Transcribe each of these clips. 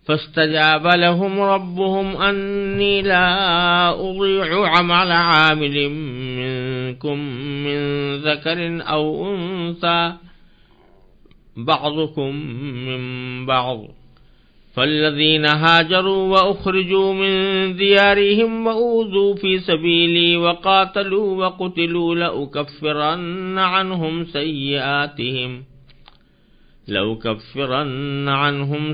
فاستجاب لهم ربهم أني لا أضيع عمل عامل منكم من ذكر أو أنثى بعضكم من بعض فالذين هاجروا وأخرجوا من ديارهم وأوذوا في سبيلي وقاتلوا وقتلوا لأكفرن عنهم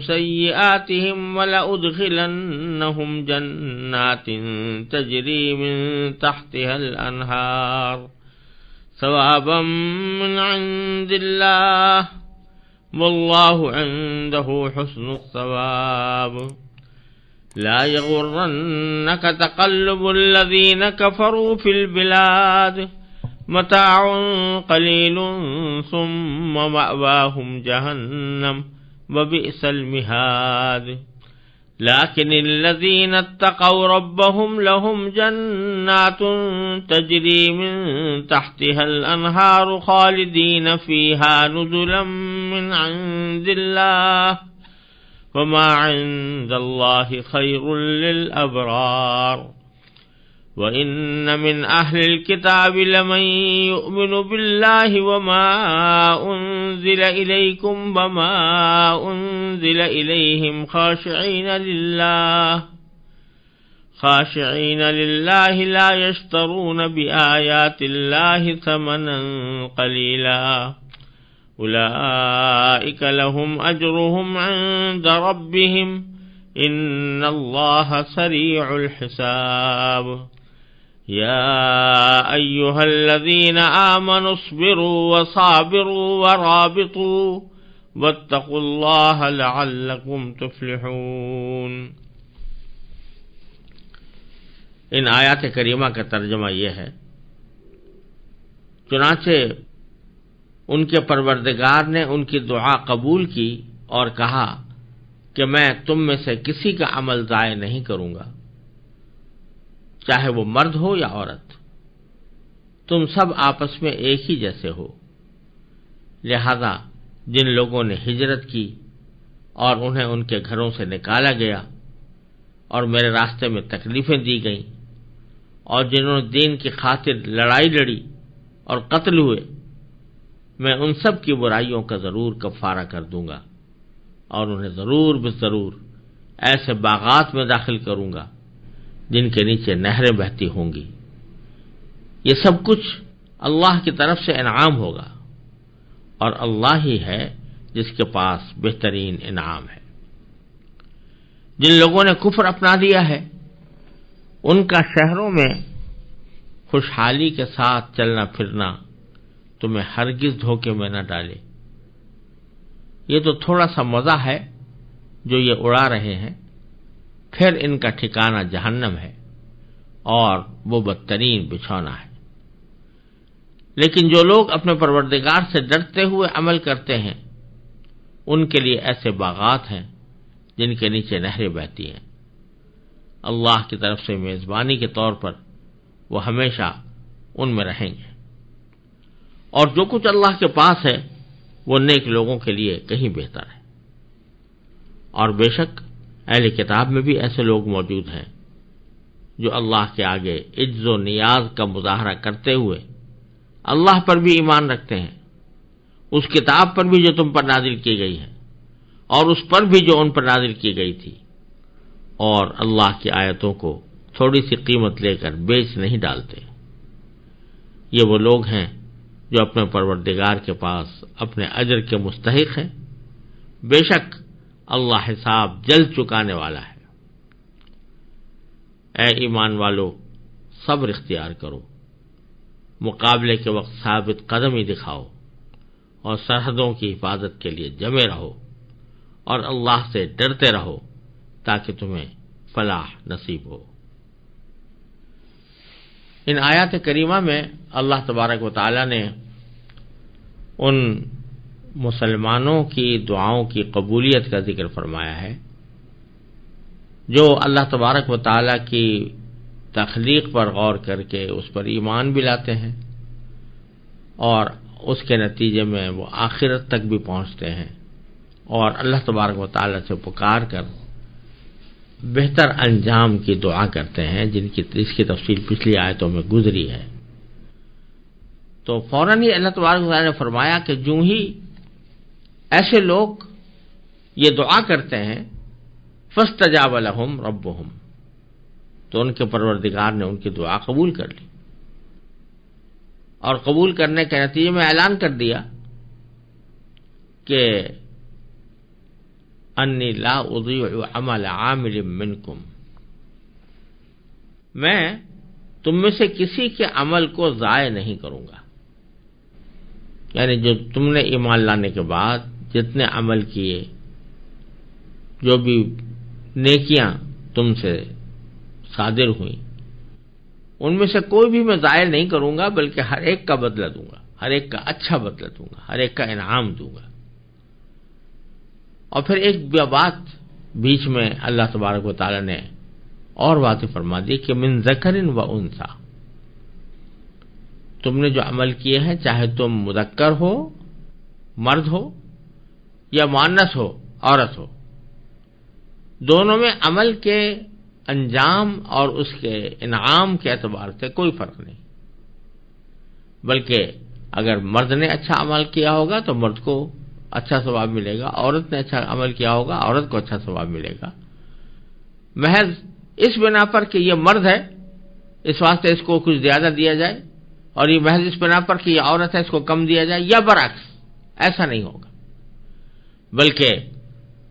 سيئاتهم ولأدخلنهم جنات تجري من تحتها الأنهار ثوابا من عند الله والله عنده حسن الثواب لا يغرنك تقلب الذين كفروا في البلاد متاع قليل ثم مأواهم جهنم وبئس المهاد لكن الذين اتقوا ربهم لهم جنات تجري من تحتها الأنهار خالدين فيها نزلا من عند الله وما عند الله خير للأبرار وإن من أهل الكتاب لمن يؤمن بالله وما أنزل إليكم وما أنزل إليهم خاشعين لله لا يشترون بآيات الله ثمنا قليلا أولئك لهم أجرهم عند ربهم إن الله سريع الحساب يا أيها الذين آمنوا اصبروا وصابروا ورابطوا واتقوا الله لعلكم تفلحون۔ ان آیات کریمہ کا ترجمہ یہ ہے، چنانچہ ان کے پروردگار نے ان کی دعا قبول کی اور کہا کہ میں تم میں سے کسی کا عمل ضائع نہیں کروں گا، چاہے وہ مرد ہو یا عورت، تم سب آپس میں ایک ہی جیسے ہو۔ لہذا جن لوگوں نے ہجرت کی اور انہیں ان کے گھروں سے نکالا گیا اور میرے راستے میں تکلیفیں دی گئیں، اور جنہوں نے دین کی خاطر لڑائی لڑی اور قتل ہوئے، میں ان سب کی برائیوں کا ضرور کفارہ کر دوں گا اور انہیں ضرور بالضرور ایسے باغات میں داخل کروں گا جن کے نیچے نہریں بہتی ہوں گی۔ یہ سب کچھ اللہ کی طرف سے انعام ہوگا، اور اللہ ہی ہے جس کے پاس بہترین انعام ہے۔ جن لوگوں نے کفر اپنا لیا ہے ان کا شہروں میں خوشحالی کے ساتھ چلنا پھرنا تمہیں ہرگز دھوکے میں نہ ڈالے۔ یہ تو تھوڑا سا مزہ ہے جو یہ اڑا رہے ہیں، پھر ان کا ٹھکانہ جہنم ہے اور وہ بدترین بچھونا ہے۔ لیکن جو لوگ اپنے پروردگار سے ڈرتے ہوئے عمل کرتے ہیں ان کے لیے ایسے باغات ہیں جن کے نیچے نہریں بہتی ہیں۔ اللہ کی طرف سے میزبانی کے طور پر وہ ہمیشہ ان میں رہیں گے، اور جو کچھ اللہ کے پاس ہے وہ نیک لوگوں کے لیے کہیں بہتر ہے۔ اور بے شک اہل کتاب میں بھی ایسے لوگ موجود ہیں جو اللہ کے آگے عجز و نیاز کا مظاہرہ کرتے ہوئے اللہ پر بھی ایمان رکھتے ہیں، اس کتاب پر بھی جو تم پر نازل کی گئی ہے اور اس پر بھی جو ان پر نازل کی گئی تھی، اور اللہ کی آیتوں کو تھوڑی سی قیمت لے کر بیچ نہیں ڈالتے۔ یہ وہ لوگ ہیں جو اپنے پروردگار کے پاس اپنے اجر کے مستحق ہیں، بے شک اللہ حساب جلد چکانے والا ہے۔ اے ایمان والو، صبر اختیار کرو، مقابلے کے وقت ثابت قدمی دکھاؤ، اور سرحدوں کی حفاظت کے لیے جمے رہو، اور اللہ سے ڈرتے رہو تاکہ تمہیں فلاح نصیب ہو۔ ان آیات کریمہ میں اللہ تبارک و تعالی نے ان مسلمانوں کی دعاؤں کی قبولیت کا ذکر فرمایا ہے جو اللہ تبارک و تعالی کی تخلیق پر غور کر کے اس پر ایمان بھی لاتے ہیں، اور اس کے نتیجے میں وہ آخرت تک بھی پہنچتے ہیں، اور اللہ تبارک و تعالی سے پکار کر بہتر انجام کی دعا کرتے ہیں، جن کی اس کی تفصیل پچھلی آیتوں میں گزری ہے۔ تو فوراً ہی اللہ تبارک و تعالیٰ نے فرمایا کہ جو ہی ایسے لوگ یہ دعا کرتے ہیں فاستجاب لهم ربهم، تو ان کے پروردگار نے ان کی دعا قبول کر لی، اور قبول کرنے کے نتیجے میں اعلان کر دیا کہ انی لا اضیع عمل عامل منکم، میں تم میں سے کسی کے عمل کو ضائع نہیں کروں گا، یعنی جو تم نے ایمان لانے کے بعد جتنے عمل کیے، جو بھی نیکیاں تم سے صادر ہوئیں، ان میں سے کوئی بھی میں ضائع نہیں کروں گا، بلکہ ہر ایک کا بدلہ دوں گا، ہر ایک کا اچھا بدلہ دوں گا، ہر ایک کا انعام دوں گا۔ اور پھر ایک بات بیچ میں اللہ تبارک و تعالی نے اور واضح فرما دی کہ من ذکر و انثی، تم نے جو عمل کیے ہیں، چاہے تم مذکر ہو، مرد ہو، یا مؤنث ہو، عورت ہو، دونوں میں عمل کے انجام اور اس کے انعام کے اعتبار سے کوئی فرق نہیں، بلکہ اگر مرد نے اچھا عمل کیا ہوگا تو مرد کو اچھا ثواب ملے گا، عورت نے اچھا عمل کیا ہوگا عورت کو اچھا ثواب ملے گا، محض اس بنا پر کہ یہ مرد ہے اس واسطے اس کو کچھ زیادہ دیا جائے، اور یہ محض اس بنا پر کہ یہ عورت ہے اس کو کم دیا جائے، یا برعکس، ایسا نہیں ہوگا، بلکہ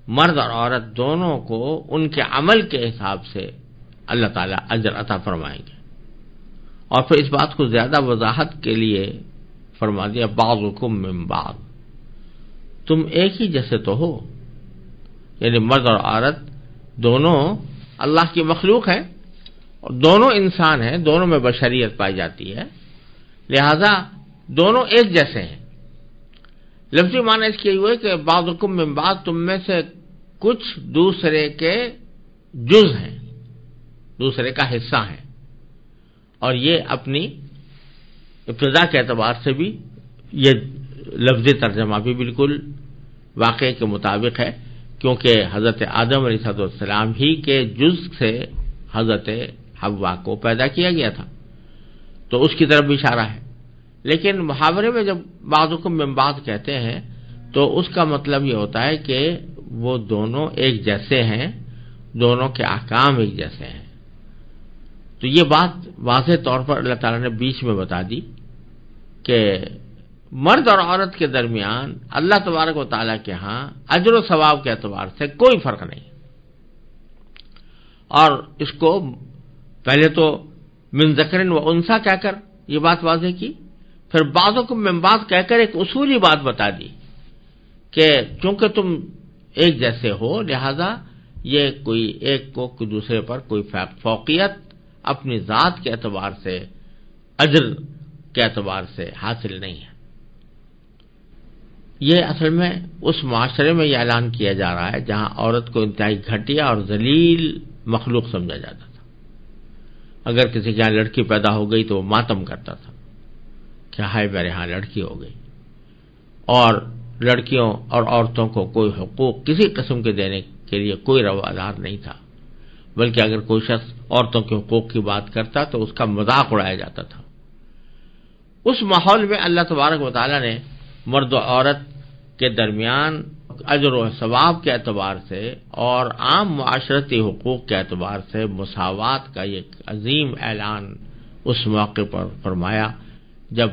مرد اور عورت دونوں کو ان کے عمل کے حساب سے اللہ تعالیٰ اجر عطا فرمائیں گے۔ اور پھر اس بات کو زیادہ وضاحت کے لیے فرما دیا بعضکم من بعض، تم ایک ہی جیسے تو ہو، یعنی مرد اور عورت دونوں اللہ کی مخلوق ہیں، اور دونوں انسان ہیں، دونوں میں بشریت پائی جاتی ہے، لہذا دونوں ایک جیسے ہیں۔ لفظی معنی اس کے ہوئے کہ بعضکم من بعض، تم میں سے کچھ دوسرے کے جز ہیں، دوسرے کا حصہ ہیں، اور یہ اپنی ابتدا کے اعتبار سے بھی یہ لفظی ترجمہ بھی بالکل واقعے کے مطابق ہے، کیونکہ حضرت آدم علیہ السلام ہی کے جز سے حضرت حوا کو پیدا کیا گیا تھا، تو اس کی طرف بھی اشارہ ہے۔ لیکن محاورے میں جب بعضکم من بعض کہتے ہیں تو اس کا مطلب یہ ہوتا ہے کہ وہ دونوں ایک جیسے ہیں، دونوں کے احکام ایک جیسے ہیں۔ تو یہ بات واضح طور پر اللہ تعالیٰ نے بیچ میں بتا دی کہ مرد اور عورت کے درمیان اللہ تبارک و تعالیٰ کے ہاں اجر و ثواب کے اعتبار سے کوئی فرق نہیں، اور اس کو پہلے تو من ذکر و انثی کہہ کر یہ بات واضح کی، پھر بعضکم من بعض کہہ کر ایک اصولی بات بتا دی کہ چونکہ تم ایک جیسے ہو، لہذا یہ کوئی ایک کو کوئی دوسرے پر کوئی فوقیت اپنی ذات کے اعتبار سے، اجر کے اعتبار سے حاصل نہیں ہے۔ یہ اصل میں اس معاشرے میں یہ اعلان کیا جا رہا ہے جہاں عورت کو انتہائی گھٹیا اور ذلیل مخلوق سمجھا جاتا تھا۔ اگر کسی کے یہاں لڑکی پیدا ہو گئی تو وہ ماتم کرتا تھا کہ ہائے میرے ہاں لڑکی ہو گئی، اور لڑکیوں اور عورتوں کو کوئی حقوق کسی قسم کے دینے کے لیے کوئی روادار نہیں تھا، بلکہ اگر کوئی شخص عورتوں کے حقوق کی بات کرتا تو اس کا مذاق اڑایا جاتا تھا۔ اس ماحول میں اللہ تبارک و تعالیٰ نے مرد و عورت کے درمیان اجر و ثواب کے اعتبار سے اور عام معاشرتی حقوق کے اعتبار سے مساوات کا ایک عظیم اعلان اس موقع پر فرمایا جب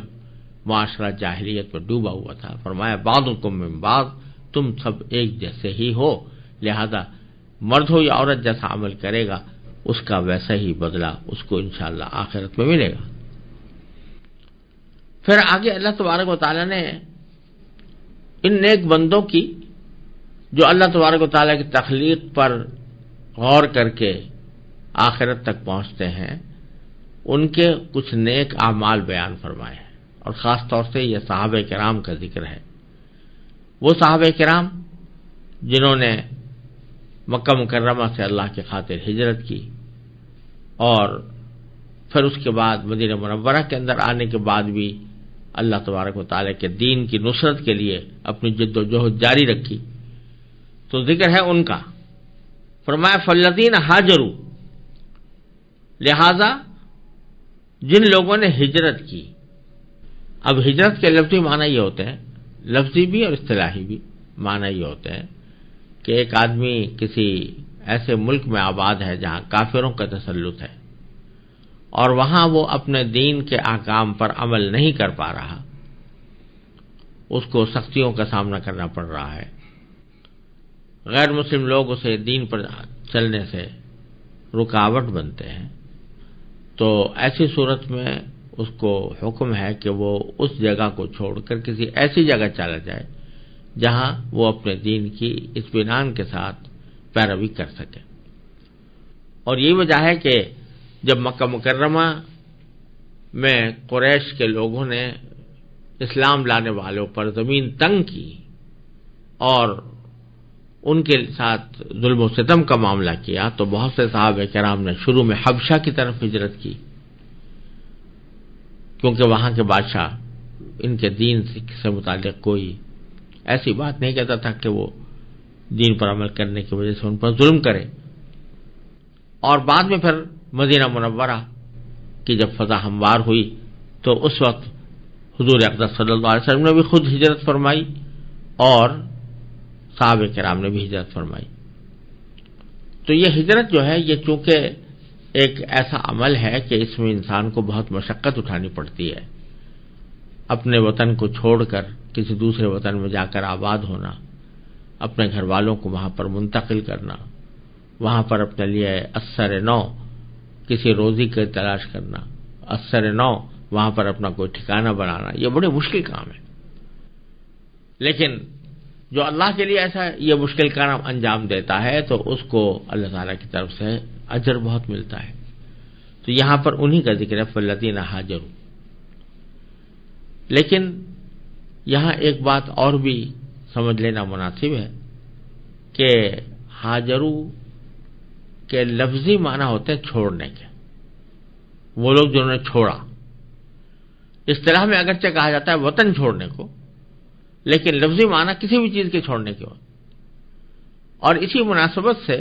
معاشرہ جاہلیت میں ڈوبا ہوا تھا۔ فرمایا بعضکم من بعض، تم سب ایک جیسے ہی ہو، لہذا مرد ہو یا عورت جیسا عمل کرے گا اس کا ویسا ہی بدلہ اس کو انشاءاللہ آخرت میں ملے گا۔ پھر آگے اللہ تبارک و تعالیٰ نے ان نیک بندوں کی جو اللہ تبارک و تعالیٰ کی تخلیق پر غور کر کے آخرت تک پہنچتے ہیں، ان کے کچھ نیک اعمال بیان فرمائے ہیں، اور خاص طور سے یہ صحابہ کرام کا ذکر ہے۔ وہ صحابہ کرام جنہوں نے مکہ مکرمہ سے اللہ کی خاطر ہجرت کی، اور پھر اس کے بعد مدینہ منورہ کے اندر آنے کے بعد بھی اللہ تبارک و تعالیٰ کے دین کی نصرت کے لیے اپنی جد و جہد جاری رکھی، تو ذکر ہے ان کا۔ فرمایا فالذین ہاجروا، لہذا جن لوگوں نے ہجرت کی. اب ہجرت کے لفظی معنی یہ ہوتے ہیں، لفظی بھی اور اصطلاحی بھی معنی یہ ہوتے ہیں کہ ایک آدمی کسی ایسے ملک میں آباد ہے جہاں کافروں کا تسلط ہے اور وہاں وہ اپنے دین کے احکام پر عمل نہیں کر پا رہا، اس کو سختیوں کا سامنا کرنا پڑ رہا ہے، غیر مسلم لوگ اسے دین پر چلنے سے رکاوٹ بنتے ہیں، تو ایسی صورت میں اس کو حکم ہے کہ وہ اس جگہ کو چھوڑ کر کسی ایسی جگہ چلا جائے جہاں وہ اپنے دین کی اطمینان کے ساتھ پیروی کر سکے. اور یہی وجہ ہے کہ جب مکہ مکرمہ میں قریش کے لوگوں نے اسلام لانے والوں پر زمین تنگ کی اور ان کے ساتھ ظلم و ستم کا معاملہ کیا، تو بہت سے صحابہ کرام نے شروع میں حبشہ کی طرف ہجرت کی، کیونکہ وہاں کے بادشاہ ان کے دین سے متعلق کوئی ایسی بات نہیں کہتا تھا کہ وہ دین پر عمل کرنے کی وجہ سے ان پر ظلم کرے. اور بعد میں پھر مدینہ منورہ کی جب فضا ہموار ہوئی تو اس وقت حضور اقدس صلی اللہ علیہ وسلم نے بھی خود ہجرت فرمائی اور صحابہ کرام نے بھی ہجرت فرمائی. تو یہ ہجرت جو ہے یہ چونکہ ایک ایسا عمل ہے کہ اس میں انسان کو بہت مشقت اٹھانی پڑتی ہے، اپنے وطن کو چھوڑ کر کسی دوسرے وطن میں جا کر آباد ہونا، اپنے گھر والوں کو وہاں پر منتقل کرنا، وہاں پر اپنے لیے اثر نو کسی روزی کی تلاش کرنا، اثر نو وہاں پر اپنا کوئی ٹھکانہ بنانا، یہ بڑے مشکل کام ہے. لیکن جو اللہ کے لیے ایسا یہ مشکل کام انجام دیتا ہے تو اس کو اللہ تعالیٰ کی طرف سے اجر بہت ملتا ہے. تو یہاں پر انہی کا ذکر ہے فالذین ہاجروا. لیکن یہاں ایک بات اور بھی سمجھ لینا مناسب ہے کہ ہاجروا کے لفظی معنی ہوتے ہیں چھوڑنے کے، وہ لوگ جنہوں نے چھوڑا. اصطلاح میں اگرچہ کہا جاتا ہے وطن چھوڑنے کو، لیکن لفظی معنی کسی بھی چیز کے چھوڑنے کے ہوتا. اور اسی مناسبت سے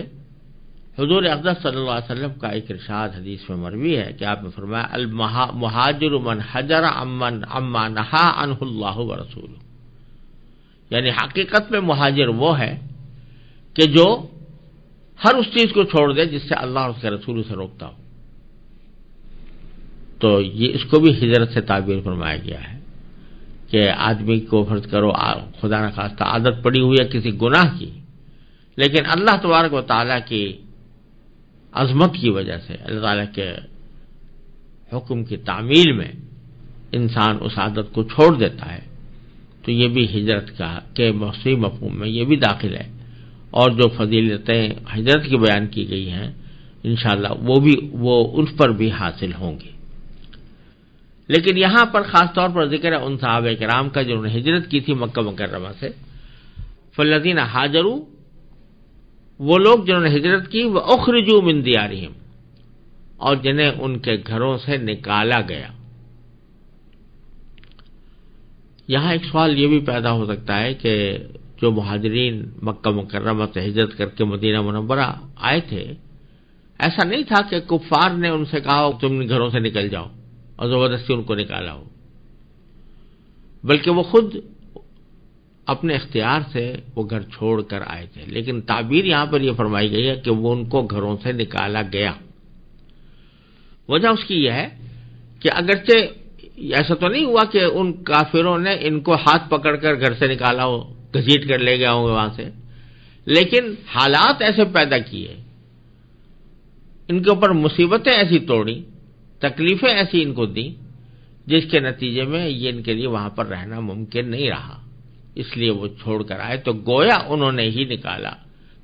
حضور اقدس صلی اللہ علیہ وسلم کا ایک ارشاد حدیث میں مروی ہے کہ آپ نے فرمایا المہاجر من حجر عما نہا عنہ اللہ ورسولہ، یعنی حقیقت میں مہاجر وہ ہے کہ جو ہر اس چیز کو چھوڑ دے جس سے اللہ اور اس کے رسول سے روکتا ہو. تو یہ اس کو بھی ہجرت سے تعبیر فرمایا گیا ہے کہ آدمی کو فرض کرو خدا نخواستہ عادت پڑی ہوئی ہے کسی گناہ کی، لیکن اللہ تبارک و تعالیٰ کی عظمت کی وجہ سے، اللہ تعالیٰ کے حکم کی تعمیل میں انسان اس عادت کو چھوڑ دیتا ہے، تو یہ بھی ہجرت کا کے موسمی مفہوم میں یہ بھی داخل ہے. اور جو فضیلتیں ہجرت کی بیان کی گئی ہیں انشاءاللہ وہ ان پر بھی حاصل ہوں گی. لیکن یہاں پر خاص طور پر ذکر ہے ان صحابہ کرام کا جنہوں نے ہجرت کی تھی مکہ مکرمہ سے. فالذین ہاجروا، وہ لوگ جنہوں نے ہجرت کی، واخرجوا من دیارہم، اور جنہیں ان کے گھروں سے نکالا گیا. یہاں ایک سوال یہ بھی پیدا ہو سکتا ہے کہ جو مہاجرین مکہ مکرمہ سے ہجرت کر کے مدینہ منورہ آئے تھے، ایسا نہیں تھا کہ کفار نے ان سے کہا تم گھروں سے نکل جاؤ اور زبردستی ان کو نکالا ہو، بلکہ وہ خود اپنے اختیار سے وہ گھر چھوڑ کر آئے تھے. لیکن تعبیر یہاں پر یہ فرمائی گئی ہے کہ وہ ان کو گھروں سے نکالا گیا. وجہ اس کی یہ ہے کہ اگرچہ ایسا تو نہیں ہوا کہ ان کافروں نے ان کو ہاتھ پکڑ کر گھر سے نکالا ہو، گھسیٹ کر لے گئے ہوں گے وہاں سے، لیکن حالات ایسے پیدا کیے، ان کے اوپر مصیبتیں ایسی توڑی، تکلیفیں ایسی ان کو دیں، جس کے نتیجے میں یہ ان کے لیے وہاں پر رہنا ممکن نہیں رہا، اس لیے وہ چھوڑ کر آئے. تو گویا انہوں نے ہی نکالا،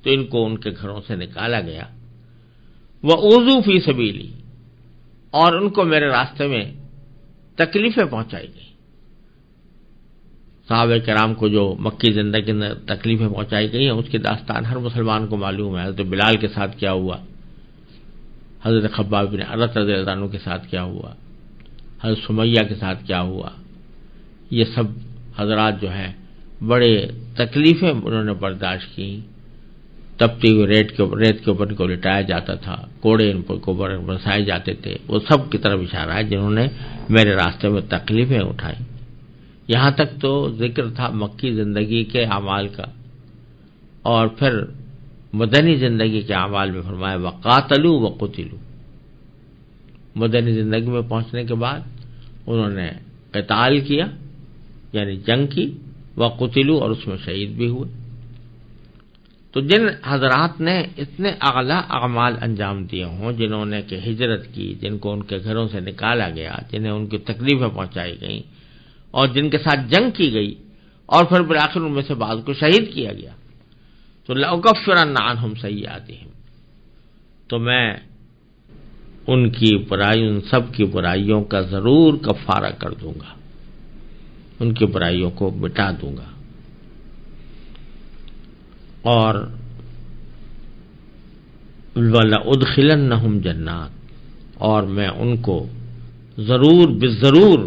تو ان کو ان کے گھروں سے نکالا گیا. وَأُوذُوا فِي سَبِيلِي، اور ان کو میرے راستے میں تکلیفیں پہنچائی گئی. صحابہ کرام کو جو مکی زندگی میں تکلیفیں پہنچائی گئی ہیں اس کی داستان ہر مسلمان کو معلوم ہے. حضرت بلال کے ساتھ کیا ہوا، حضرت خباب بن عرت رضی اللہ عنہ کے ساتھ کیا ہوا، حضرت سمیہ کے ساتھ کیا ہوا. یہ سب حضرات جو ہیں بڑے تکلیفیں انہوں نے برداشت کی تپتی ہوئی ریت کے اوپر ان کو لٹایا جاتا تھا، کوڑے ان پر برسائے جاتے تھے، وہ سب کی طرف اشارہ ہے جنہوں نے میرے راستے میں تکلیفیں اٹھائی۔ یہاں تک تو ذکر تھا مکی زندگی کے اعمال کا، اور پھر مدنی زندگی کے اعمال میں فرمایا وقاتلوا وقتلوا۔ مدنی زندگی میں پہنچنے کے بعد انہوں نے قتال کیا، یعنی جنگ کی، وقتلوا، اور اس میں شہید بھی ہوئے۔ تو جن حضرات نے اتنے اعلیٰ اعمال انجام دیے ہوں، جنہوں نے کہ ہجرت کی، جن کو ان کے گھروں سے نکالا گیا، جنہیں ان کی تکلیفیں پہنچائی گئیں، اور جن کے ساتھ جنگ کی گئی، اور پھر بالآخر ان میں سے بعض کو شہید کیا گیا، تو لأکفرن عنہم سیئاتہم، تو میں ان کی برائی، ان سب کی برائیوں کا ضرور کفارہ کر دوں گا، ان کی برائیوں کو مٹا دوں گا، اور وَلَأُدْخِلَنَّهُمْ جنات، اور میں ان کو ضرور بالضرور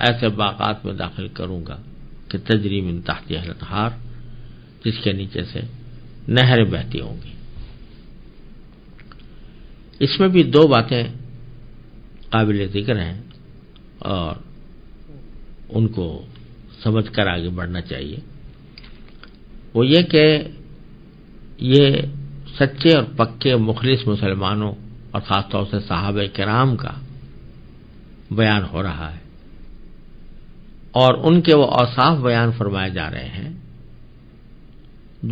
ایسے باغات میں داخل کروں گا کہ تجری من تحتہا الانہار، جس کے نیچے سے نہریں بہتی ہوں گی۔ اس میں بھی دو باتیں قابل ذکر ہیں، اور ان کو سمجھ کر آگے بڑھنا چاہیے۔ وہ یہ کہ یہ سچے اور پکے مخلص مسلمانوں، اور خاص طور سے صحابہ کرام کا بیان ہو رہا ہے، اور ان کے وہ اوصاف بیان فرمائے جا رہے ہیں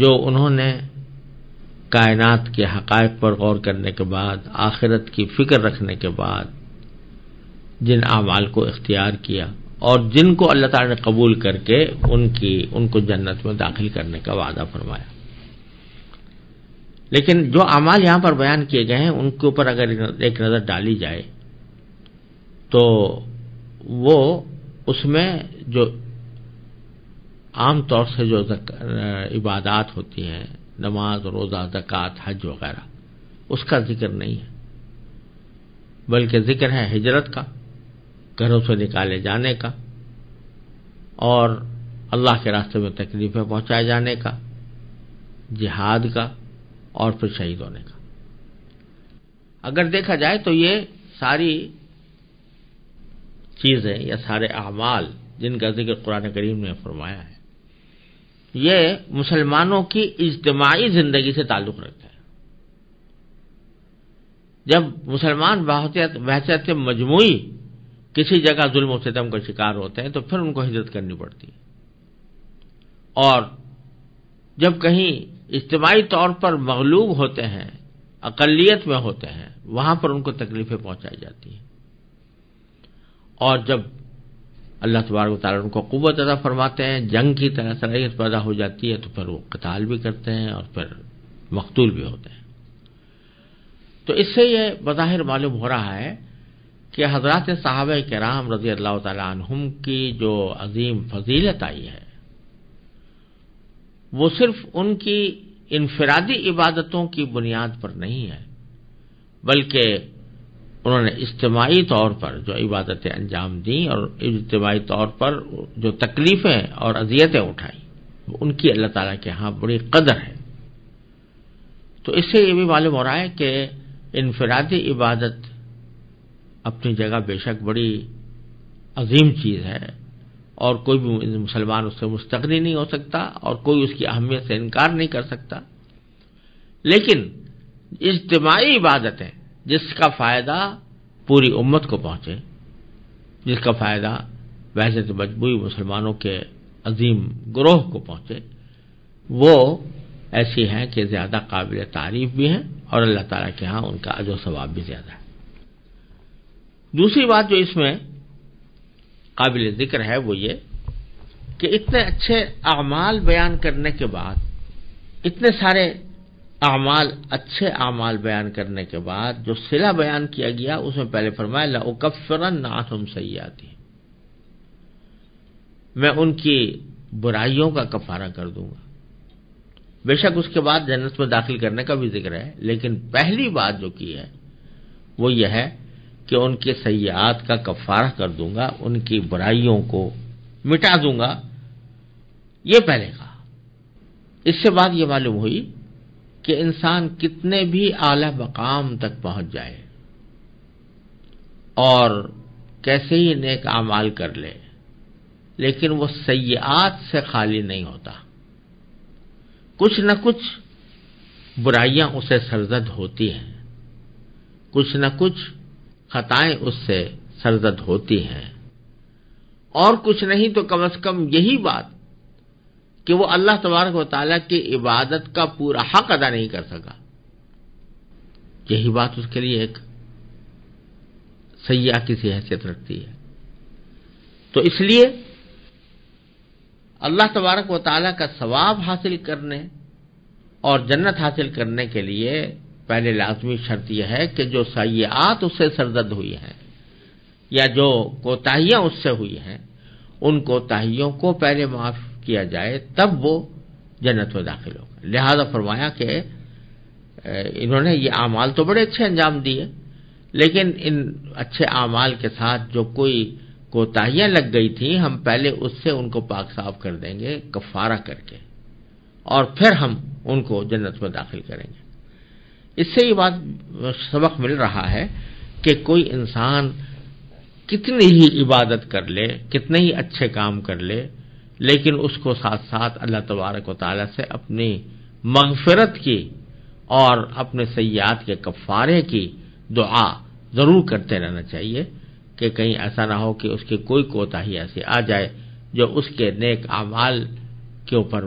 جو انہوں نے کائنات کے حقائق پر غور کرنے کے بعد، آخرت کی فکر رکھنے کے بعد جن اعمال کو اختیار کیا، اور جن کو اللہ تعالی نے قبول کر کے ان کو جنت میں داخل کرنے کا وعدہ فرمایا۔ لیکن جو اعمال یہاں پر بیان کیے گئے ہیں، ان کے اوپر اگر ایک نظر ڈالی جائے تو وہ اس میں جو عام طور سے جو عبادات ہوتی ہیں، نماز، روزہ، زکوٰۃ، حج وغیرہ، اس کا ذکر نہیں ہے، بلکہ ذکر ہے ہجرت کا، گھروں سے نکالے جانے کا، اور اللہ کے راستے میں تکلیفیں پہنچائے جانے کا، جہاد کا، اور پھر شہید ہونے کا۔ اگر دیکھا جائے تو یہ ساری چیزیں یا سارے اعمال جن کا ذکر قرآن کریم نے فرمایا ہے، یہ مسلمانوں کی اجتماعی زندگی سے تعلق رکھتا ہے۔ جب مسلمان بحثیت مجموعی کسی جگہ ظلم و ستم کا شکار ہوتے ہیں تو پھر ان کو ہجرت کرنی پڑتی ہے، اور جب کہیں اجتماعی طور پر مغلوب ہوتے ہیں، اقلیت میں ہوتے ہیں، وہاں پر ان کو تکلیفیں پہنچائی جاتی ہیں، اور جب اللہ تبارک و تعالیٰ ان کو قوت عطا فرماتے ہیں، جنگ کی طرح صلاحیت پیدا ہو جاتی ہے، تو پھر وہ قتال بھی کرتے ہیں اور پھر مقتول بھی ہوتے ہیں۔ تو اس سے یہ بظاہر معلوم ہو رہا ہے کہ حضرات صحابہ کرام رضی اللہ تعالیٰ عنہم کی جو عظیم فضیلت آئی ہے، وہ صرف ان کی انفرادی عبادتوں کی بنیاد پر نہیں ہے، بلکہ انہوں نے اجتماعی طور پر جو عبادتیں انجام دیں اور اجتماعی طور پر جو تکلیفیں اور اذیتیں اٹھائیں، ان کی اللہ تعالیٰ کے ہاں بڑی قدر ہے۔ تو اس سے یہ بھی معلوم ہو رہا ہے کہ انفرادی عبادت اپنی جگہ بے شک بڑی عظیم چیز ہے، اور کوئی بھی مسلمان اس سے مستغنی نہیں ہو سکتا، اور کوئی اس کی اہمیت سے انکار نہیں کر سکتا۔ لیکن اجتماعی عبادتیں جس کا فائدہ پوری امت کو پہنچے، جس کا فائدہ بحثیت مجموعی مسلمانوں کے عظیم گروہ کو پہنچے، وہ ایسی ہیں کہ زیادہ قابل تعریف بھی ہیں، اور اللہ تعالیٰ کے ہاں ان کا اجر و ثواب بھی زیادہ ہے۔ دوسری بات جو اس میں قابل ذکر ہے وہ یہ کہ اتنے اچھے اعمال بیان کرنے کے بعد، اتنے سارے اعمال، اچھے اعمال بیان کرنے کے بعد جو صلہ بیان کیا گیا، اس میں پہلے فرمایا لأکفرن عنہم سیئاتہم، میں ان کی برائیوں کا کفارہ کر دوں گا۔ بے شک اس کے بعد جنت میں داخل کرنے کا بھی ذکر ہے، لیکن پہلی بات جو کی ہے وہ یہ ہے کہ ان کے سیئات کا کفارہ کر دوں گا، ان کی برائیوں کو مٹا دوں گا، یہ پہلے کہا۔ اس سے بعد یہ معلوم ہوئی کہ انسان کتنے بھی اعلی مقام تک پہنچ جائے اور کیسے ہی نیک اعمال کر لے، لیکن وہ سیئات سے خالی نہیں ہوتا، کچھ نہ کچھ برائیاں اسے سرزد ہوتی ہیں، کچھ نہ کچھ خطائیں اس سے سرزد ہوتی ہیں، اور کچھ نہیں تو کم از کم یہی بات کہ وہ اللہ تبارک و تعالیٰ کی عبادت کا پورا حق ادا نہیں کر سکا، یہی بات اس کے لیے ایک سیئہ کی سی حیثیت رکھتی ہے۔ تو اس لیے اللہ تبارک و تعالیٰ کا ثواب حاصل کرنے اور جنت حاصل کرنے کے لیے پہلے لازمی شرط یہ ہے کہ جو سیئات اس سے سرزد ہوئی ہیں یا جو کوتاہیاں اس سے ہوئی ہیں، ان کوتاہیوں کو پہلے معاف کیا جائے، تب وہ جنت میں داخل ہوگا۔ لہذا فرمایا کہ انہوں نے یہ اعمال تو بڑے اچھے انجام دیے، لیکن ان اچھے اعمال کے ساتھ جو کوئی کوتاہیاں لگ گئی تھیں، ہم پہلے اس سے ان کو پاک صاف کر دیں گے کفارہ کر کے، اور پھر ہم ان کو جنت میں داخل کریں گے۔ اس سے یہ بات سبق مل رہا ہے کہ کوئی انسان کتنی ہی عبادت کر لے، کتنے ہی اچھے کام کر لے، لیکن اس کو ساتھ ساتھ اللہ تبارک و تعالیٰ سے اپنی مغفرت کی اور اپنے سیئات کے کفارے کی دعا ضرور کرتے رہنا چاہیے، کہ کہیں ایسا نہ ہو کہ اس کی کوئی کوتاہی ایسی آ جائے جو اس کے نیک اعمال کے اوپر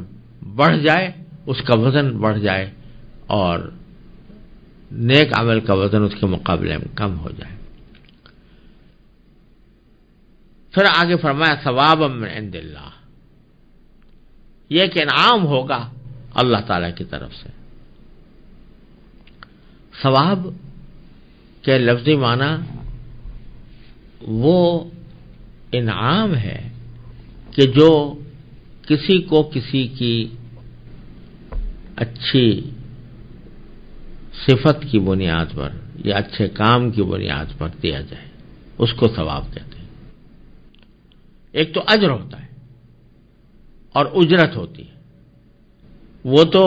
بڑھ جائے، اس کا وزن بڑھ جائے اور نیک عمل کا وزن اس کے مقابلے میں کم ہو جائے۔ پھر آگے فرمایا ثوابا من عند اللہ، یہ ایک انعام ہوگا اللہ تعالی کی طرف سے۔ ثواب کے لفظی معنی وہ انعام ہے کہ جو کسی کو کسی کی اچھی صفت کی بنیاد پر یا اچھے کام کی بنیاد پر دیا جائے، اس کو ثواب کہتے ہیں۔ ایک تو اجر ہوتا ہے اور اجرت ہوتی ہے، وہ تو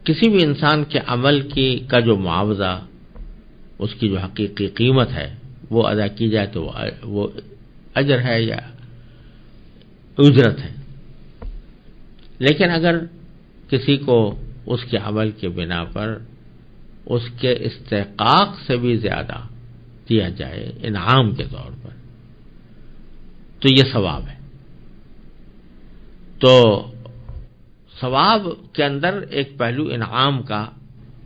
کسی بھی انسان کے عمل کا جو معاوضہ، اس کی جو حقیقی قیمت ہے وہ ادا کی جائے تو وہ اجر ہے یا اجرت ہے۔ لیکن اگر کسی کو اس کے عمل کے بنا پر اس کے استحقاق سے بھی زیادہ دیا جائے انعام کے طور پر، تو یہ ثواب ہے۔ تو ثواب کے اندر ایک پہلو انعام کا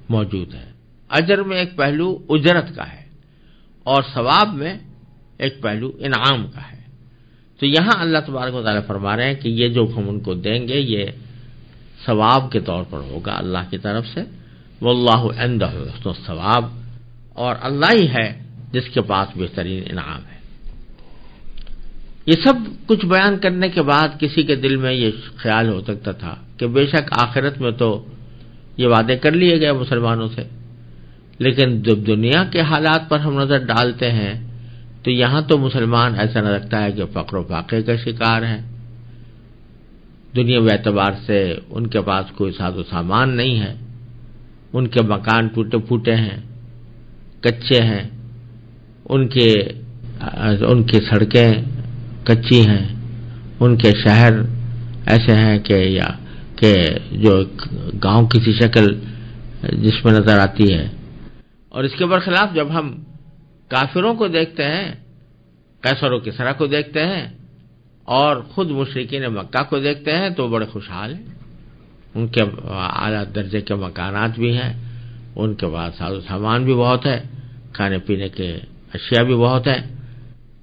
موجود ہے، اجر میں ایک پہلو اجرت کا ہے، اور ثواب میں ایک پہلو انعام کا ہے۔ تو یہاں اللہ تبارک و تعالیٰ فرما رہے ہیں کہ یہ جو ہم ان کو دیں گے یہ ثواب کے طور پر ہوگا اللہ کی طرف سے، واللہ عندہ حسن الثواب، اور اللہ ہی ہے جس کے پاس بہترین انعام ہے۔ یہ سب کچھ بیان کرنے کے بعد کسی کے دل میں یہ خیال ہو سکتا تھا کہ بے شک آخرت میں تو یہ وعدے کر لیے گئے مسلمانوں سے، لیکن جب دنیا کے حالات پر ہم نظر ڈالتے ہیں تو یہاں تو مسلمان ایسا نہ لگتا ہے کہ فقر و فاقے کا شکار ہیں، دنیاوی اعتبار سے ان کے پاس کوئی ساز و سامان نہیں ہے، ان کے مکان ٹوٹے پھوٹے ہیں، کچے ہیں، ان کی سڑکیں کچی ہیں، ان کے شہر ایسے ہیں کہ جو گاؤں کی سی شکل جس میں نظر آتی ہے۔ اور اس کے برخلاف جب ہم کافروں کو دیکھتے ہیں، قیصر و کسریٰ کو دیکھتے ہیں اور خود مشرکین مکہ کو دیکھتے ہیں تو بڑے خوشحال ہیں، ان کے اعلیٰ درجے کے مکانات بھی ہیں، ان کے پاس ساز و سامان بھی بہت ہے، کھانے پینے کے اشیاء بھی بہت ہیں،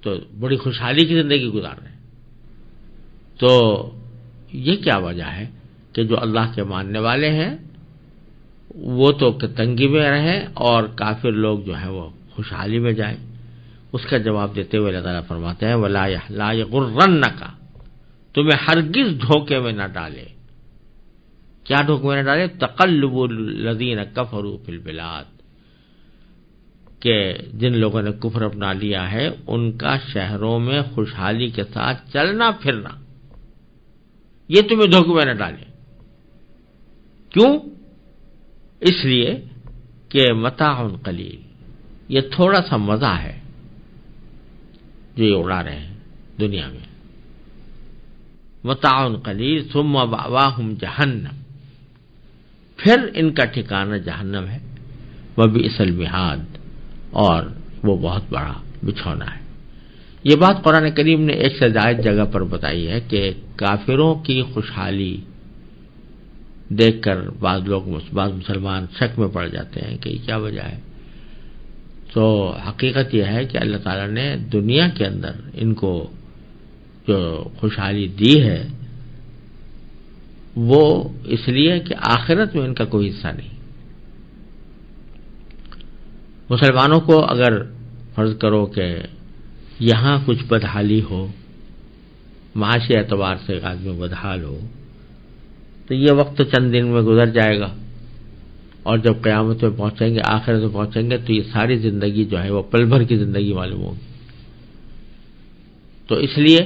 تو بڑی خوشحالی کی زندگی گزار رہے ہیں۔ تو یہ کیا وجہ ہے کہ جو اللہ کے ماننے والے ہیں وہ تو تنگی میں رہیں اور کافر لوگ جو ہیں وہ خوشحالی میں جائیں؟ اس کا جواب دیتے ہوئے اللہ تعالیٰ فرماتے ہیں وَلَا يَغُرَّنَّكَ، تمہیں ہرگز دھوکے میں نہ ڈالے۔ کیا دھوکے میں نہ ڈالے؟ تَقَلُّبُ الَّذِينَ كَفَرُوا فِي الْبِلَادِ، کہ جن لوگوں نے کفر اپنا لیا ہے ان کا شہروں میں خوشحالی کے ساتھ چلنا پھرنا، یہ تمہیں دھوکے میں نہ ڈالے۔ کیوں؟ اس لیے کہ متاع قلیل، یہ تھوڑا سا مزہ ہے جو یہ اڑا رہے ہیں دنیا میں. متاع قلیل ثم مأواہم جہنم، پھر ان کا ٹھکانہ جہنم ہے. وبئس المہاد، اور وہ بہت بڑا بچھونا ہے. یہ بات قرآن کریم نے ایک سے زائد جگہ پر بتائی ہے کہ کافروں کی خوشحالی دیکھ کر بعض مسلمان شک میں پڑ جاتے ہیں کہ یہ کیا وجہ ہے. تو حقیقت یہ ہے کہ اللہ تعالیٰ نے دنیا کے اندر ان کو جو خوشحالی دی ہے وہ اس لیے کہ آخرت میں ان کا کوئی حصہ نہیں. مسلمانوں کو اگر فرض کرو کہ یہاں کچھ بدحالی ہو، معاشی اعتبار سے ایک آدمی بدحال ہو، تو یہ وقت تو چند دن میں گزر جائے گا، اور جب قیامت میں پہنچیں گے، آخرت میں پہنچیں گے، تو یہ ساری زندگی جو ہے وہ پل بھر کی زندگی معلوم ہوگی. تو اس لیے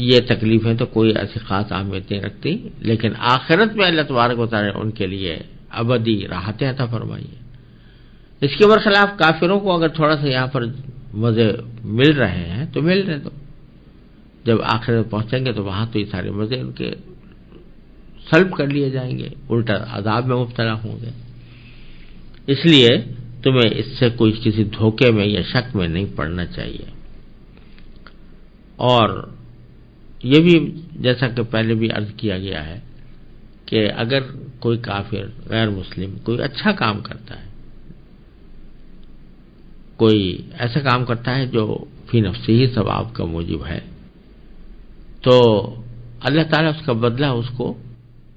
یہ تکلیفیں تو کوئی ایسی خاص اہمیت نہیں رکھتی، لیکن آخرت میں اللہ تبارک و تعالیٰ ان کے لیے ابدی راحتیں عطا فرمائی ہیں. اس کے برخلاف کافروں کو اگر تھوڑا سا یہاں پر مزے مل رہے ہیں تو مل رہے، تو جب آخرت پہنچیں گے تو وہاں تو یہ سارے مزے ان کے سلب کر لیے جائیں گے، الٹا عذاب میں مبتلا ہوں گے. اس لیے تمہیں اس سے کوئی کسی دھوکے میں یا شک میں نہیں پڑنا چاہیے. اور یہ بھی جیسا کہ پہلے بھی عرض کیا گیا ہے کہ اگر کوئی کافر غیر مسلم کوئی اچھا کام کرتا ہے، کوئی ایسا کام کرتا ہے جو فی نفسہ ہی ثواب کا موجب ہے، تو اللہ تعالیٰ اس کا بدلہ اس کو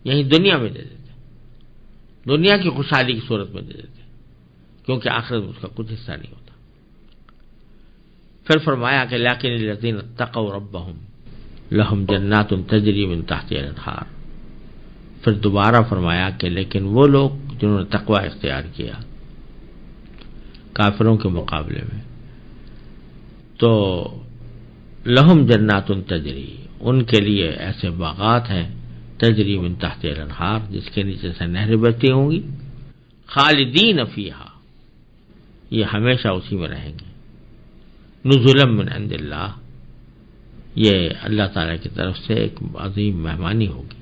یہیں دنیا میں دے دیتے، دنیا کی خوشحالی کی صورت میں دے دیتے، کیونکہ آخرت میں اس کا کچھ حصہ نہیں ہوتا. پھر فرمایا کہ لیکن الذین اتقوا ربہم لہم جنات تجری من تحتہا الانہار. پھر دوبارہ فرمایا کہ لیکن وہ لوگ جنہوں نے تقوی اختیار کیا کافروں کے مقابلے میں، تو لہم جنات تجری، ان کے لیے ایسے باغات ہیں تجری من تحتہا الانہار، جس کے نیچے سے نہریں بہتی ہوں گی، خالدین فیہا، یہ ہمیشہ اسی میں رہیں گے. نزلا من عند اللہ، یہ اللہ تعالیٰ کی طرف سے ایک عظیم مہمانی ہوگی.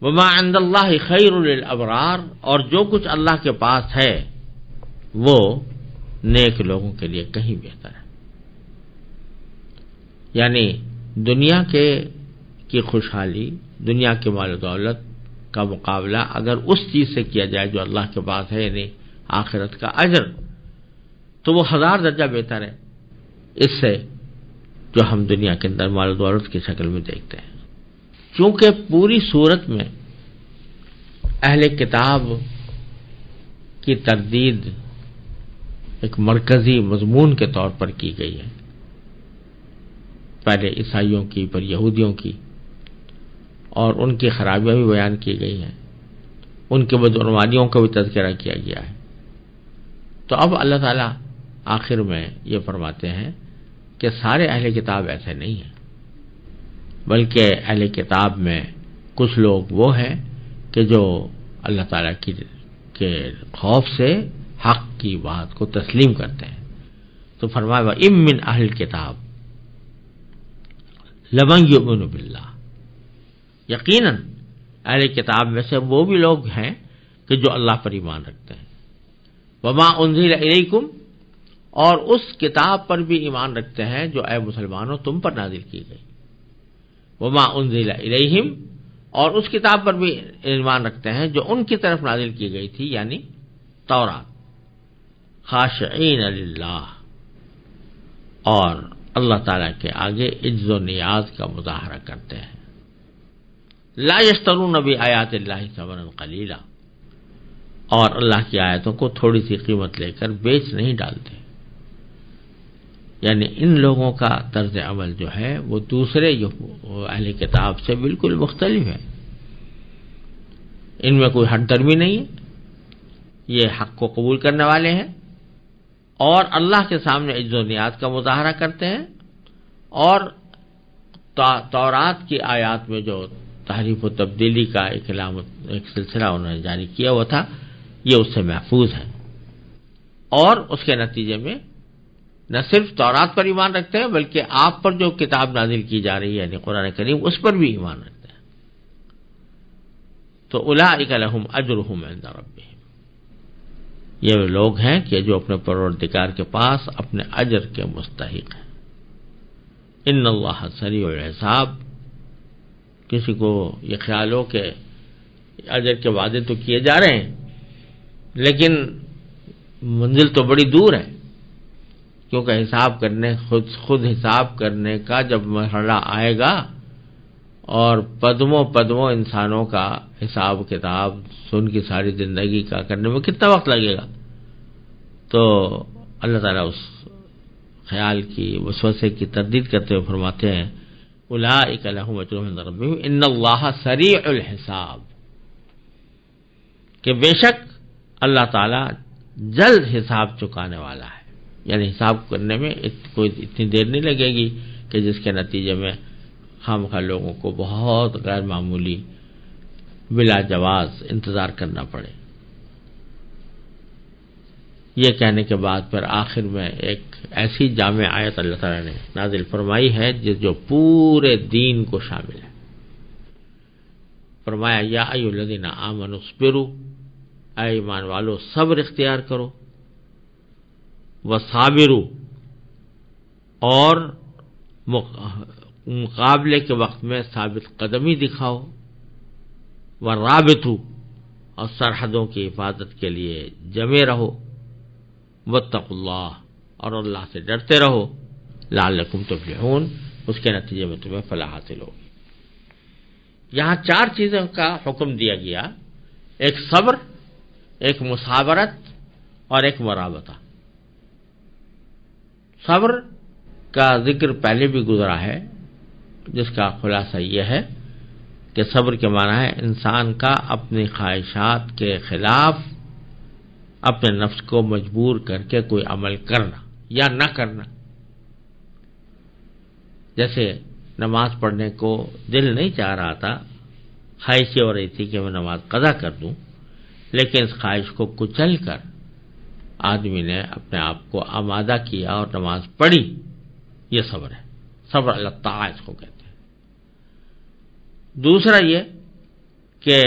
وما عند اللہ خیر للابرار، اور جو کچھ اللہ کے پاس ہے وہ نیک لوگوں کے لیے کہیں بہتر ہے. یعنی دنیا کی خوشحالی، دنیا کے مال و دولت کا مقابلہ اگر اس چیز سے کیا جائے جو اللہ کے پاس ہے، یعنی آخرت کا اجر، تو وہ 1000 درجہ بہتر ہے اس سے جو ہم دنیا کے اندر مال و دولت کی شکل میں دیکھتے ہیں. چونکہ پوری صورت میں اہل کتاب کی تردید ایک مرکزی مضمون کے طور پر کی گئی ہے، پہلے عیسائیوں کی، پھر یہودیوں کی، اور ان کی خرابیاں بھی بیان کی گئی ہیں، ان کے بدعنوانیوں کا بھی تذکرہ کیا گیا ہے. تو اب اللہ تعالیٰ آخر میں یہ فرماتے ہیں کہ سارے اہل کتاب ایسے نہیں ہیں، بلکہ اہل کتاب میں کچھ لوگ وہ ہیں کہ جو اللہ تعالیٰ کے خوف سے حق کی بات کو تسلیم کرتے ہیں. تو فرمایا وَإِن مِّنْ أَهْلِ الْكِتَابِ لَمَن يُؤْمِنُ بِاللَّهِ، یقیناً اہل کتاب میں سے وہ بھی لوگ ہیں کہ جو اللہ پر ایمان رکھتے ہیں. وَمَا أُنزِلَ إِلَيْكُمْ، اور اس کتاب پر بھی ایمان رکھتے ہیں جو اے مسلمانوں تم پر نازل کی گئی. وَمَا أُنزِلَ إِلَيْهِمْ، اور اس کتاب پر بھی ایمان رکھتے ہیں جو ان کی طرف نازل کی گئی تھی، یعنی تورات. خاشعین للہ، اور اللہ تعالیٰ کے آگے عجز و نیاز کا مظاہرہ کرتے ہیں. لا یشترون بآیات اللہ ثمنا قلیلا، اور اللہ کی آیتوں کو تھوڑی سی قیمت لے کر بیچ نہیں ڈالتے. یعنی ان لوگوں کا طرز عمل جو ہے وہ دوسرے اہل کتاب سے بالکل مختلف ہے. ان میں کوئی ہٹ درمی نہیں ہے، یہ حق کو قبول کرنے والے ہیں اور اللہ کے سامنے عجز و نیاز کا مظاہرہ کرتے ہیں، اور تورات کی آیات میں جو تحریف و تبدیلی کا ایک سلسلہ انہوں نے جاری کیا ہوا تھا، یہ اس سے محفوظ ہے، اور اس کے نتیجے میں نہ صرف تورات پر ایمان رکھتے ہیں بلکہ آپ پر جو کتاب نازل کی جا رہی ہے یعنی قرآن کریم، اس پر بھی ایمان رکھتے ہیں۔ تو اولئک لہم اجرہم عند ربہم، یہ وہ لوگ ہیں کہ جو اپنے پروردگار کے پاس اپنے اجر کے مستحق ہیں۔ ان اللہ سریع الحساب، کسی کو یہ خیال ہو کہ اجر کے وعدے تو کیے جا رہے ہیں لیکن منزل تو بڑی دور ہے، کیونکہ حساب کرنے خود حساب کرنے کا جب مرحلہ آئے گا اور پدموں انسانوں کا حساب کتاب سن کی ساری زندگی کا کرنے میں کتنا وقت لگے گا، تو اللہ تعالیٰ اس خیال کی وسوسے کی تردید کرتے ہوئے فرماتے ہیں اولئک لہم اجرہم عند ربہم ان اللہ سریع الحساب، کہ بے شک اللہ تعالیٰ جلد حساب چکانے والا ہے، یعنی حساب کرنے میں کوئی اتنی دیر نہیں لگے گی کہ جس کے نتیجے میں خامخواہ لوگوں کو بہت غیر معمولی بلا جواز انتظار کرنا پڑے۔ یہ کہنے کے بعد پھر آخر میں ایک ایسی جامع آیت اللہ تعالیٰ نے نازل فرمائی ہے جو پورے دین کو شامل ہے۔ فرمایا یا ایھا الذین آمنوا اصبروا، اے ایمان والو صبر اختیار کرو، وصابروا، اور مقابلے کے وقت میں ثابت قدمی دکھاؤ، ورابطوا، اور سرحدوں کی حفاظت کے لیے جمے رہو، واتقوا اللہ، اور اللہ سے ڈرتے رہو، لعلکم تفلحون، اس کے نتیجے میں تمہیں فلاح حاصل ہوگی۔ یہاں چار چیزوں کا حکم دیا گیا، ایک صبر، ایک مصابرت، اور ایک مرابطہ۔ صبر کا ذکر پہلے بھی گزرا ہے، جس کا خلاصہ یہ ہے کہ صبر کے معنی ہے انسان کا اپنی خواہشات کے خلاف اپنے نفس کو مجبور کر کے کوئی عمل کرنا یا نہ کرنا۔ جیسے نماز پڑھنے کو دل نہیں چاہ رہا تھا، خواہش یہ ہو رہی تھی کہ میں نماز قضا کر دوں، لیکن اس خواہش کو کچل کر آدمی نے اپنے آپ کو آمادہ کیا اور نماز پڑھی، یہ صبر ہے، صبر اللہ تعالیٰ اس کو کہتے ہیں۔ دوسرا یہ کہ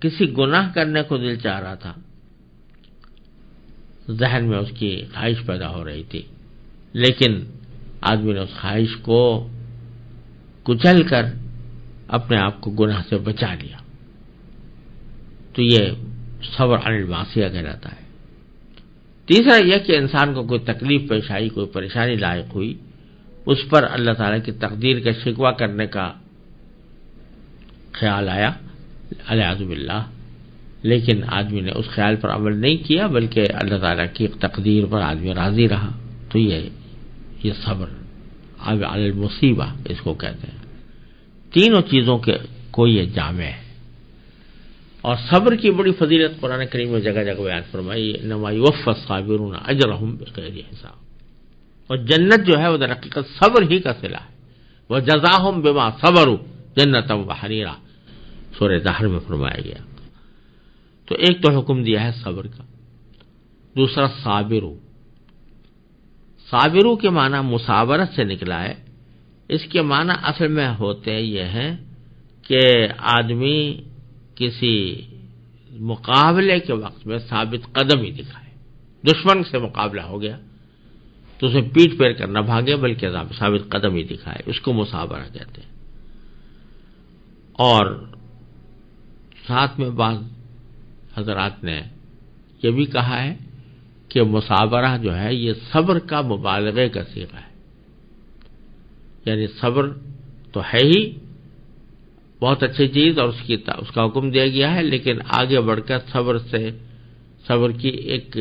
کسی گناہ کرنے کو دل چاہ رہا تھا، ذہن میں اس کی خواہش پیدا ہو رہی تھی، لیکن آدمی نے اس خواہش کو کچل کر اپنے آپ کو گناہ سے بچا لیا، تو یہ صبر علی المعصیہ کہلاتا ہے۔ تیسرا یہ کہ انسان کو کوئی تکلیف پیش آئی، کوئی پریشانی لاحق ہوئی، اس پر اللہ تعالیٰ کی تقدیر کا شکوہ کرنے کا خیال آیا الیاذ باللہ، لیکن آدمی نے اس خیال پر عمل نہیں کیا بلکہ اللہ تعالیٰ کی تقدیر پر آدمی راضی رہا، تو یہ صبر علی المصیبہ اس کو کہتے ہیں۔ تینوں چیزوں کو یہ جامع ہے، اور صبر کی بڑی فضیلت قرآن کریم میں جگہ جگہ بیان فرمائی، انما یوفی الصابرون اجرہم بغیر حساب، اور جنت جو ہے وہ در حقیقت صبر ہی کا صلہ ہے، وجزاہم بما صبروا جنتا وحریرا، سورہ زہر میں فرمایا گیا۔ تو ایک تو حکم دیا ہے صبر کا، دوسرا صابرو، صابرو کے معنی مصابرت سے نکلا ہے، اس کے معنی اصل میں ہوتے یہ ہیں کہ آدمی کسی مقابلے کے وقت میں ثابت قدمی دکھائے، دشمن سے مقابلہ ہو گیا تو اسے پیٹ پھیر کر نہ بھاگے بلکہ ثابت قدمی دکھائے، اس کو مصابرہ کہتے ہیں۔ اور ساتھ میں بعض حضرات نے یہ بھی کہا ہے کہ مصابرہ جو ہے یہ صبر کا مبالغے کا صیغہ ہے، یعنی صبر تو ہے ہی بہت اچھی چیز اور اس کا حکم دیا گیا ہے، لیکن آگے بڑھ کر صبر کی ایک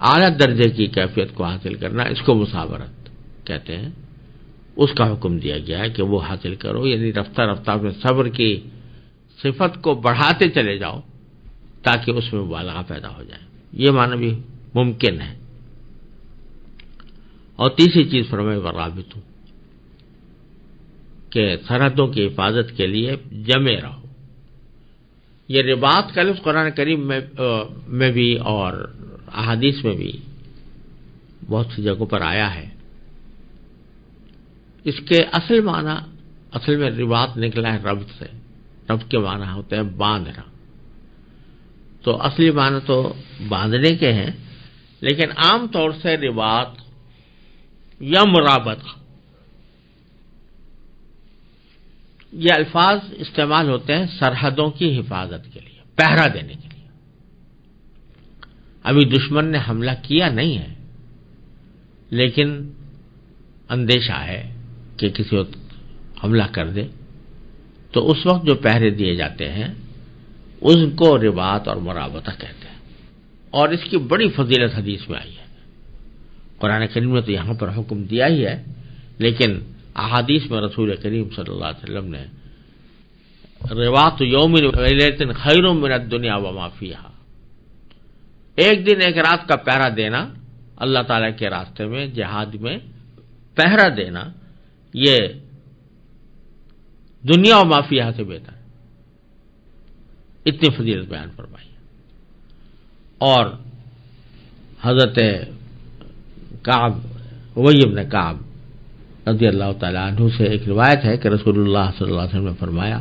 اعلیٰ درجے کی کیفیت کو حاصل کرنا، اس کو مصابرت کہتے ہیں، اس کا حکم دیا گیا ہے کہ وہ حاصل کرو، یعنی رفتہ رفتہ اپنے صبر کی صفت کو بڑھاتے چلے جاؤ تاکہ اس میں مبالغہ پیدا ہو جائے، یہ معنی بھی ممکن ہے۔ اور تیسری چیز فرمائے ورابطو، کہ سرحدوں کی حفاظت کے لیے جمے رہو۔ یہ رباط کا لفظ قرآن کریم میں بھی اور احادیث میں بھی بہت سی جگہوں پر آیا ہے۔ اس کے اصل معنی اصل میں رباط نکلا ہے ربط سے، ربط کے معنی ہوتے ہیں باندھنا، تو اصلی معنی تو باندھنے کے ہیں، لیکن عام طور سے رباط یا مرابطہ یہ الفاظ استعمال ہوتے ہیں سرحدوں کی حفاظت کے لیے، پہرا دینے کے لیے۔ ابھی دشمن نے حملہ کیا نہیں ہے، لیکن اندیشہ ہے کہ کسی وقت حملہ کر دے، تو اس وقت جو پہرے دیے جاتے ہیں اس کو رباط اور مرابطہ کہتے ہیں، اور اس کی بڑی فضیلت حدیث میں آئی ہے۔ قرآن کریم نے تو یہاں پر حکم دیا ہی ہے، لیکن احادیث میں رسول کریم صلی اللہ علیہ وسلم نے رباط یوم ولیلۃ خیر من الدنیا وما فیہا، ایک دن ایک رات کا پہرا دینا اللہ تعالیٰ کے راستے میں جہاد میں پہرا دینا، یہ دنیا و ما فیہا سے بہتر ہے، اتنی فضیلت بیان فرمائی۔ اور حضرت کعب ابی بن کعب رضی اللہ تعالیٰ عنہ سے ایک روایت ہے کہ رسول اللہ صلی اللہ علیہ وسلم نے فرمایا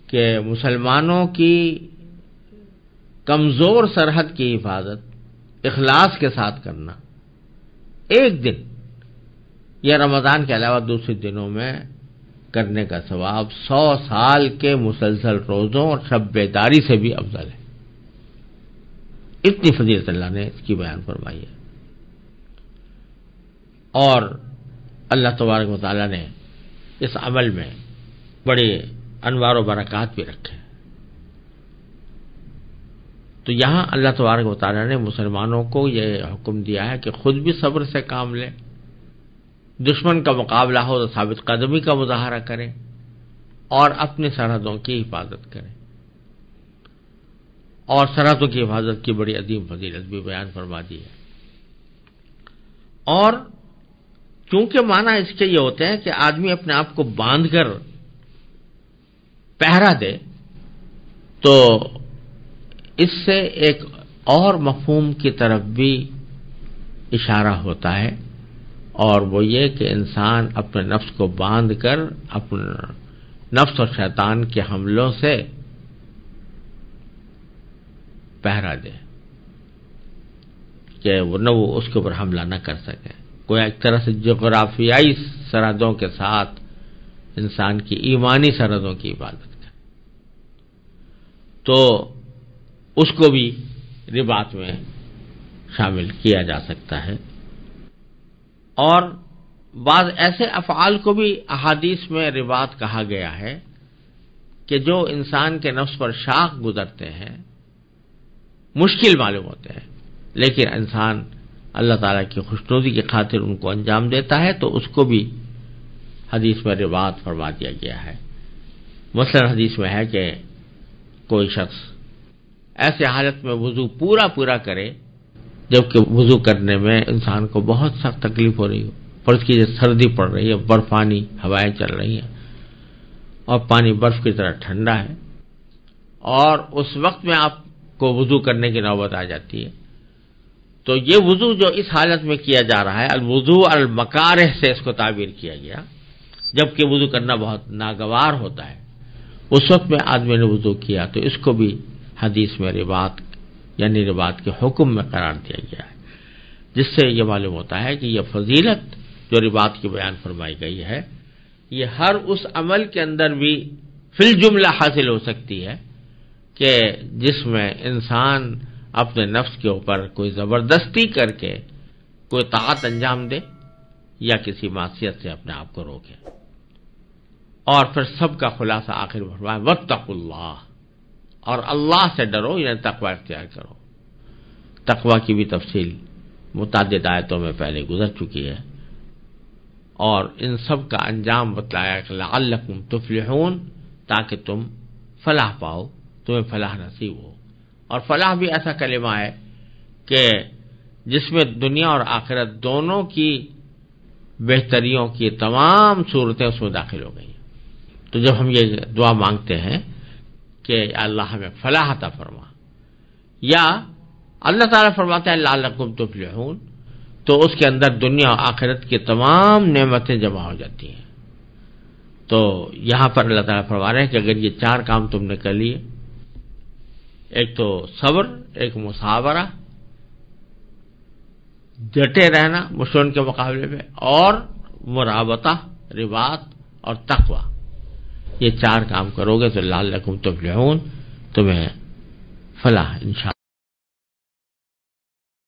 کہ مسلمانوں کی کمزور سرحد کی حفاظت اخلاص کے ساتھ کرنا ایک دن یا رمضان کے علاوہ دوسرے دنوں میں کرنے کا ثواب 100 سال کے مسلسل روزوں اور شب بیداری سے بھی افضل ہے۔ اتنی فضیلت اللہ نے اس کی بیان فرمائی ہے، اور اللہ تبارک و تعالیٰ نے اس عمل میں بڑے انوار و برکات بھی رکھے۔ تو یہاں اللہ تبارک و تعالیٰ نے مسلمانوں کو یہ حکم دیا ہے کہ خود بھی صبر سے کام لیں، دشمن کا مقابلہ ہو تو ثابت قدمی کا مظاہرہ کریں، اور اپنی سرحدوں کی حفاظت کریں۔ اور سرحدوں کی حفاظت کی بڑی عظیم فضیلت بھی بیان فرما دی ہے۔ اور چونکہ معنی اس کے یہ ہوتے ہیں کہ آدمی اپنے آپ کو باندھ کر پہرا دے، تو اس سے ایک اور مفہوم کی طرف بھی اشارہ ہوتا ہے، اور وہ یہ کہ انسان اپنے نفس کو باندھ کر اپنے نفس اور شیطان کے حملوں سے پہرا دے کہ ورنہ وہ اس کے اوپر حملہ نہ کر سکے۔ کوئی ایک طرح سے جغرافیائی سرحدوں کے ساتھ انسان کی ایمانی سرحدوں کی حفاظت کرے، تو اس کو بھی رباط میں شامل کیا جا سکتا ہے۔ اور بعض ایسے افعال کو بھی احادیث میں رباط کہا گیا ہے کہ جو انسان کے نفس پر شاق گزرتے ہیں، مشکل معلوم ہوتے ہیں، لیکن انسان اللہ تعالیٰ کی خوشنودی کی خاطر ان کو انجام دیتا ہے، تو اس کو بھی حدیث میں رباط فرما دیا گیا ہے۔ مثلا حدیث میں ہے کہ کوئی شخص ایسے حالت میں وضو پورا کرے جبکہ وضو کرنے میں انسان کو بہت سخت تکلیف ہو رہی ہو، فرض کیجیے سردی پڑ رہی ہے، برفانی ہوائیں چل رہی ہیں اور پانی برف کی طرح ٹھنڈا ہے، اور اس وقت میں آپ کو وضو کرنے کی نوبت آ جاتی ہے، تو یہ وضو جو اس حالت میں کیا جا رہا ہے، الوضوء المکارہ سے اس کو تعبیر کیا گیا، جبکہ وضو کرنا بہت ناگوار ہوتا ہے، اس وقت میں آدمی نے وضو کیا، تو اس کو بھی حدیث میں رباط یعنی رباط کے حکم میں قرار دیا گیا ہے، جس سے یہ معلوم ہوتا ہے کہ یہ فضیلت جو رباط کی بیان فرمائی گئی ہے، یہ ہر اس عمل کے اندر بھی فی الجملہ حاصل ہو سکتی ہے کہ جس میں انسان اپنے نفس کے اوپر کوئی زبردستی کر کے کوئی طاعت انجام دے یا کسی معصیت سے اپنے آپ کو روکے۔ اور پھر سب کا خلاصہ آخر میں فرمایا واتقوا اللہ، اور اللہ سے ڈرو، یعنی تقوی اختیار کرو۔ تقوی کی بھی تفصیل متعدد آیتوں میں پہلے گزر چکی ہے، اور ان سب کا انجام بتلایا کہ لعلکم تفلحون، تاکہ تم فلاح پاؤ، تمہیں فلاح نصیب ہو۔ اور فلاح بھی ایسا کلمہ ہے کہ جس میں دنیا اور آخرت دونوں کی بہتریوں کی تمام صورتیں اس میں داخل ہو گئی. تو جب ہم یہ دعا مانگتے ہیں کہ اللہ ہمیں فلاح عطا فرما، یا اللہ تعالیٰ فرماتا ہے لعلکم تفلحون، تو اس کے اندر دنیا اور آخرت کی تمام نعمتیں جمع ہو جاتی ہیں. تو یہاں پر اللہ تعالیٰ فرما رہے ہیں کہ اگر یہ 4 کام تم نے کر لیے، ایک تو صبر، ایک مصابرہ، ڈٹے رہنا مشرکین کے مقابلے میں، اور مرابطہ، رباط اور تقوی، یہ 4 کام کرو گے تو لعلکم تفلحون، تمہیں فلاح انشاءاللہ